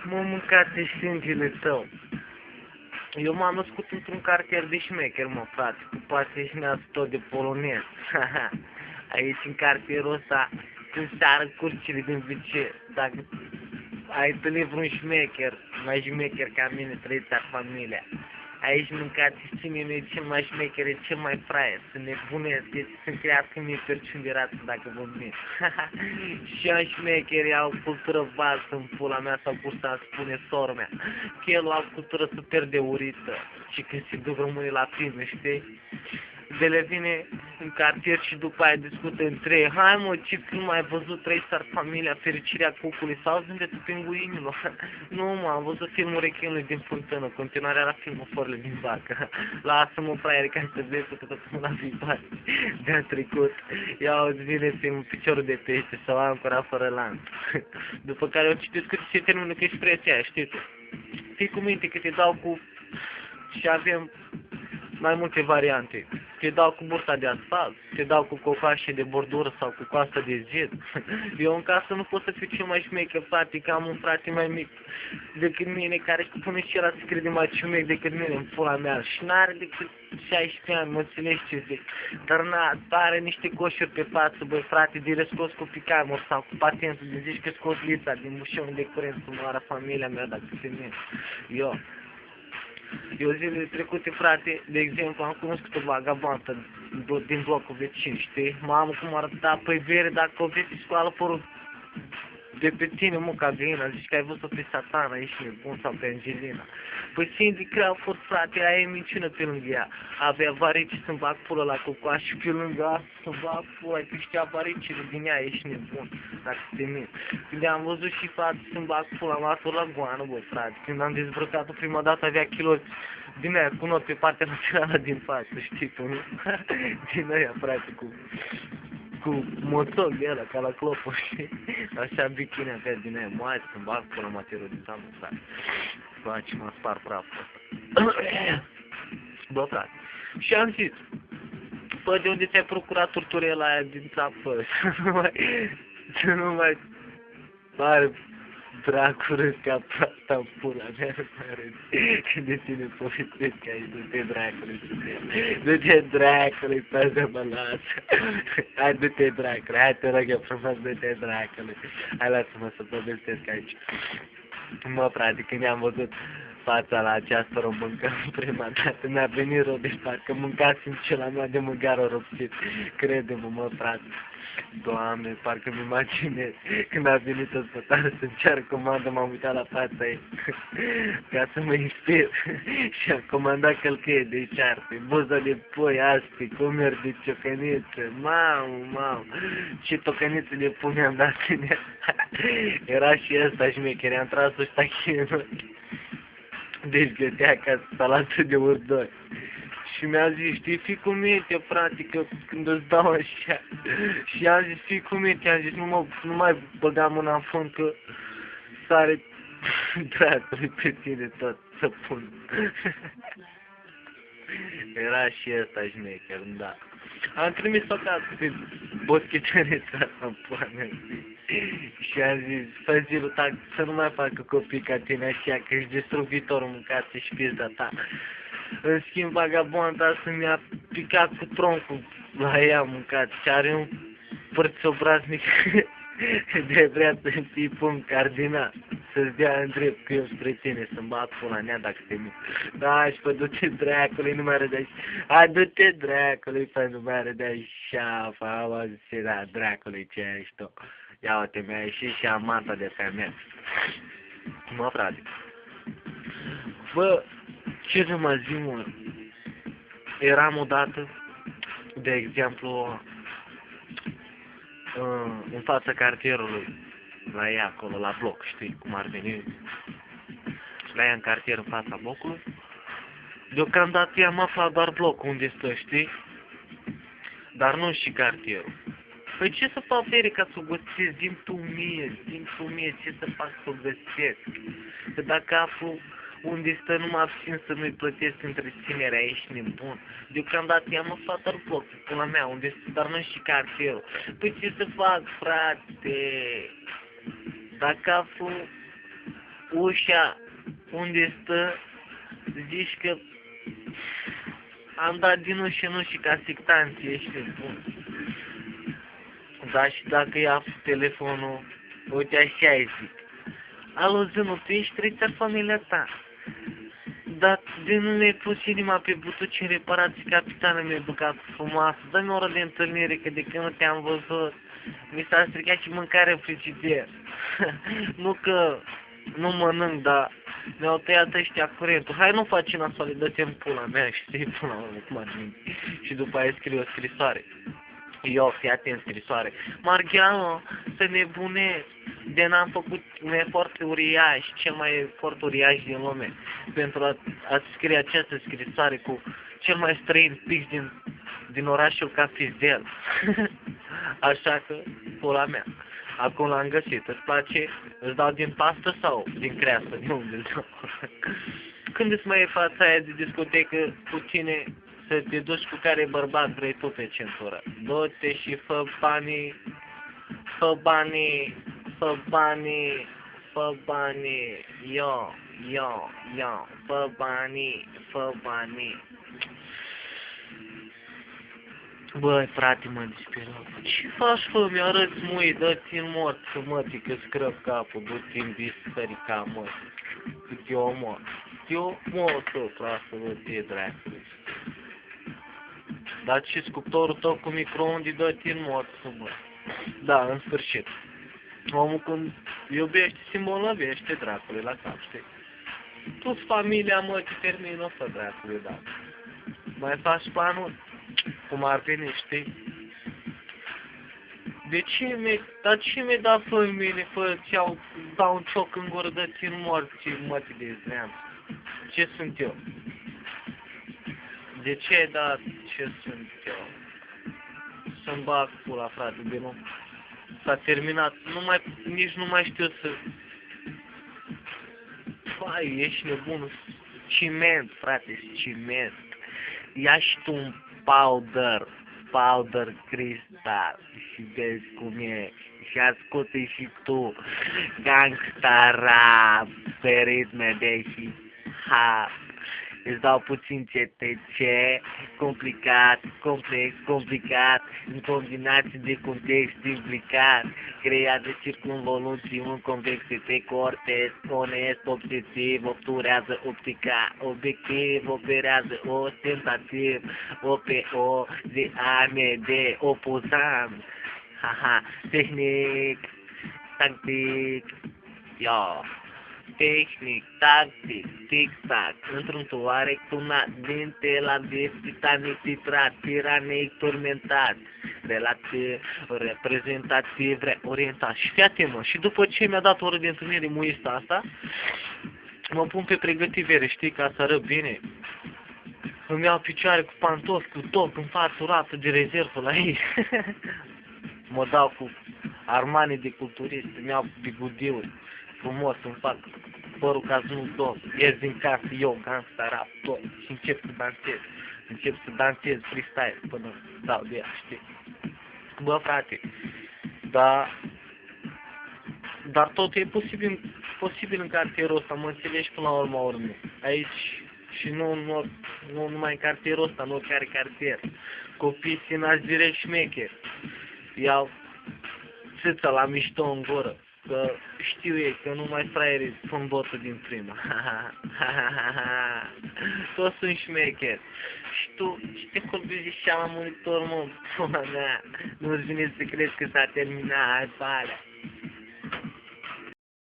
M-a mâncat de sângele tău. Eu m-am născut într-un cartier de șmecher, mă, frate, cu poate și neață tot de polonez. Aici, în cartierul ăsta, când seară curcile din vice, dacă ai întâlnit vreun șmecher, mai șmecher ca mine, trăiți familia. Aici mâncați cine nu e cel mai șmecher, e cel mai fraier, să nebunesc, să-mi crească mie perciuni de rață dacă vă mint. Și am șmecheri au cultură vastă în pula mea, sau cum să spune sora mea, că el au cultură super de urită și când se duc românii la filme, știi? De le vine în cartier și după aia discută între ei. Hai mă, ce film ai văzut? Trei sar familia, fericirea cucului sau zâmbetul pinguinilor? Nu mă, am văzut filmul rechinului din fântână, continuarea la filmul Forile din Vacă. Lasă-mă, fraiere, ca să vezi că tot la viitoare de-a trecut. Ia-o-ți vine filmul Piciorul de pește sau Ancora fără lanț. După care eu citesc cât se termină că expresia aia, știi tu? Fii cu minte că te dau cu... și avem mai multe variante. Te dau cu burta de asfalt, te dau cu cocoașe de bordură sau cu coastă de zid. Eu în casă nu pot să fiu cel mai șmecher, frate, că am un frate mai mic decât mine, care spune și el să crede mai ciumec decât mine în pula mea. Și n-are decât 16 ani, mă înțelegi ce zic. Dar are niște coșuri pe față, băi, frate, direct scos cu picamor sau cu patentul, de zici că scos lista din bușonul de curent să moară familia mea dacă se mine. Eu zilele trecute, frate, de exemplu, am cunoscut o vagabontă din blocul vecin, știi? Mamă, cum arăta, păi vere, dacă o vezi scoală părul de pe tine, mă, ca găina, zici că ai văzut-o pe Satana, ești nebun, sau pe Angelina. Păi Cindy Crawford, frate, aia e minciună pe lângă ea. Avea varici să-mi bag pulă la cocoaș și pe lângă asta să-mi bag pulă, că știa varicile din ea, ești nebun, dacă te mint. Când am văzut și fată să-mi bag pulă, am luat-o la goană, bă, frate. Când am dezbrăcat-o prima dată avea kilori din aia, cu not pe partea națională din față, știi tu, nu? Din aia, frate, cu moțol de ăla, ca la clopă, știi? Așa bikini avea din aia, mai să-mi bag până materialul din tamă, frate. Faci, mă spar praful ăsta. Bă, frate. Și am zis, bă, de unde ți-ai procurat turturela aia din țapă? Să nu mai pare dracu râs ca proasta în pula mea, nu mai râs. De tine povestesc aici, du-te dracului, du-te dracului, să mă lasă. Hai, du-te dracului, hai te rog eu frumos, du-te dracului. Hai, lasă-mă să povestesc aici. Mă, frate, când am văzut fața la această româncă prima dată, mi-a venit rău de parcă mâncasem ce la mea de mâncare rupsit. Crede-mă, mă, frate. Doamne, parcă-mi imaginez când a venit o spătară să-mi ceară comandă, m-am uitat la fața ei ca să mă inspir și am comandat călcăie de cearpe, buză de pui aspi, cumeri de ciocăniță, mamă, ce tocăniță de pui mi-am dat în ea. Era și ăsta șmecher, am tras-o ștachie în ochi. Deci gătea ca salată de urdoi. Și mi-a zis, știi, fii cu minte, frate, că când îți dau așa. Și am zis, fii cu minte, am zis, nu mai băga mâna în fund, că sare dracului pe tine tot să pun. Era și ăsta șmecher, da. Am trimis-o acasă pe boschetărița în până. Și am zis, fă zilul ta să nu mai facă copii ca tine așa, că își distrug viitorul mâncați și pizda ta. În schimb, vagabonda asta mi-a picat cu troncul la ea mâncat și are un părț obraznic de vrea să fii pun cardinal, să-ți dea în drept că eu spre tine, să-mi bat pula nea dacă te mint. Da, și pă, du-te dracului, nu mai râdea și... Hai, du-te dracului, pă, nu mai râdea și apa, am zis, da, dracului, ce ești tu? Ia uite, mi-a ieșit și amanta de pe mea. Mă, frate. Bă, ce să mă zi, mă? Eram odată, de exemplu, în fața cartierului, la ea acolo, la bloc, știi cum ar veni? La ea în cartier, în fața blocului. Deocamdată i-am aflat doar blocul unde stă, știi? Dar nu și cartierul. Păi ce să fac, Fere, ca să o găsesc? Zi-mi tu mie, ce să fac să o găsesc? Că dacă aflu unde stă, nu mă abțin să nu-i plătesc întreținerea, ești nebun. Deocamdată i-am aflat doar blocul, pula mea, unde stă, dar nu și cartierul. Păi ce să fac, frate? Dacă aflu ușa unde stă, zici că am dat din ușă, nu știu, ca sectanție, ești bun. Da, și dacă ia telefonul, uite așa îi zic. Alo, Zânu, tu ești trețea familia ta. Dar de nu mi-ai pus inima pe butuci în reparații, capitană mi-ai băgat frumoasă. Dă-mi o oră de întâlnire, că de când nu te-am văzut, mi s-a stricat și mâncarea în frigider. Nu că nu mănânc, dar mi-au tăiat ăștia curentul. Hai, nu faci nasoale, dă-te în pula mea și să-i pula mea cum ar veni. Și după aia scrie o scrisoare. Eu, fii atent, scrisoare. Margheano, să nebunesc, de n-am făcut un efort uriaș, cel mai efort uriaș din lume, pentru a scrie această scrisoare cu cel mai străin pix din orașul Cafizel. Așa că, pula mea, acum l-am găsit. Îți place? Îți dau din pastă sau din creasă? De unde îți dau? Când îți mai e fața aia de discotecă cu tine, să te duci cu care bărbat vrei tu pe centură. Du-te și fă banii, fă banii, fă banii, fă banii, yo, fă banii, fă banii. Băi, frate, mă disperăm. Ce faci, fă? Mi-arăți mui, dă-ți în mort, să mătii că scrăp capul, du-te în biserica, mă. Cât eu mor. Eu mor, frate, du-te, dracului. Dar și sculptorul tău cu microunde dă-te în morță, bă. Da, în sfârșit. Omul când iubește, se îmbolnăvește, dracului, la cap, știi? Tu-ți familia, mă, te termină, fă, dracului, da. Mai faci planul? Cum ar veni, știi? De ce mi-ai dat fă în mine, fă, ți-au dau un cioc în gură, dă-ți în morți, mătii de izneam. Ce sunt eu? De ce ai dat ce sunt eu? Să-mi bag pula, frate, de nu. S-a terminat, nici nu mai știu să... Vai, ești nebun, ciment, frate, ciment. Ia și tu un powder cristal și vezi cum e. Și ascultă și tu, gangsta rap, pe ritme de hip-hop. Îți dau puțin CTC, complicat, complex, complicat, în combinații de context implicat, creat de circunvoluții, în convexitate, cortex, onest, obsesiv, obturează optica, obiectiv, operează ostentativ, OPO, de AMD, opozant, haha, tehnic, tactic, yo. Tehnic, tactic, tic-tac, într-un toarec tunat, dinte la des, titanic titrat, tiranic turmentat, relativ, reprezentativ, reorientat. Și fii atent, mă, și după ce mi-a dat oră de întâlnire muista asta, mă pun pe pregătivere, știi, ca să arăt bine. Îmi iau picioare cu pantofi, cu top, în față urată de rezervă la ei. Mă dau cu Armani de culturist, îmi iau bigudiuri. Frumos îmi fac părul ca Snoop Dogg, ies din casă, eu, gangsta, rap, tot, și încep să dansez freestyle până dau de ea, știi? Bă, frate, dar tot e posibil în cartierul ăsta, mă înțelegi până la urmă. Aici, și nu numai în cartierul ăsta, în oricare cartier. Copiii se nasc direct șmecheri, iau țâța la mișto în gură. Că știu ei că numai fraierii pun botul din prima. Toți sunt șmecheri. Și tu, și te colbezi și la monitor, mă, pula mea. Nu-ți vine să crezi că s-a terminat, hai, palea.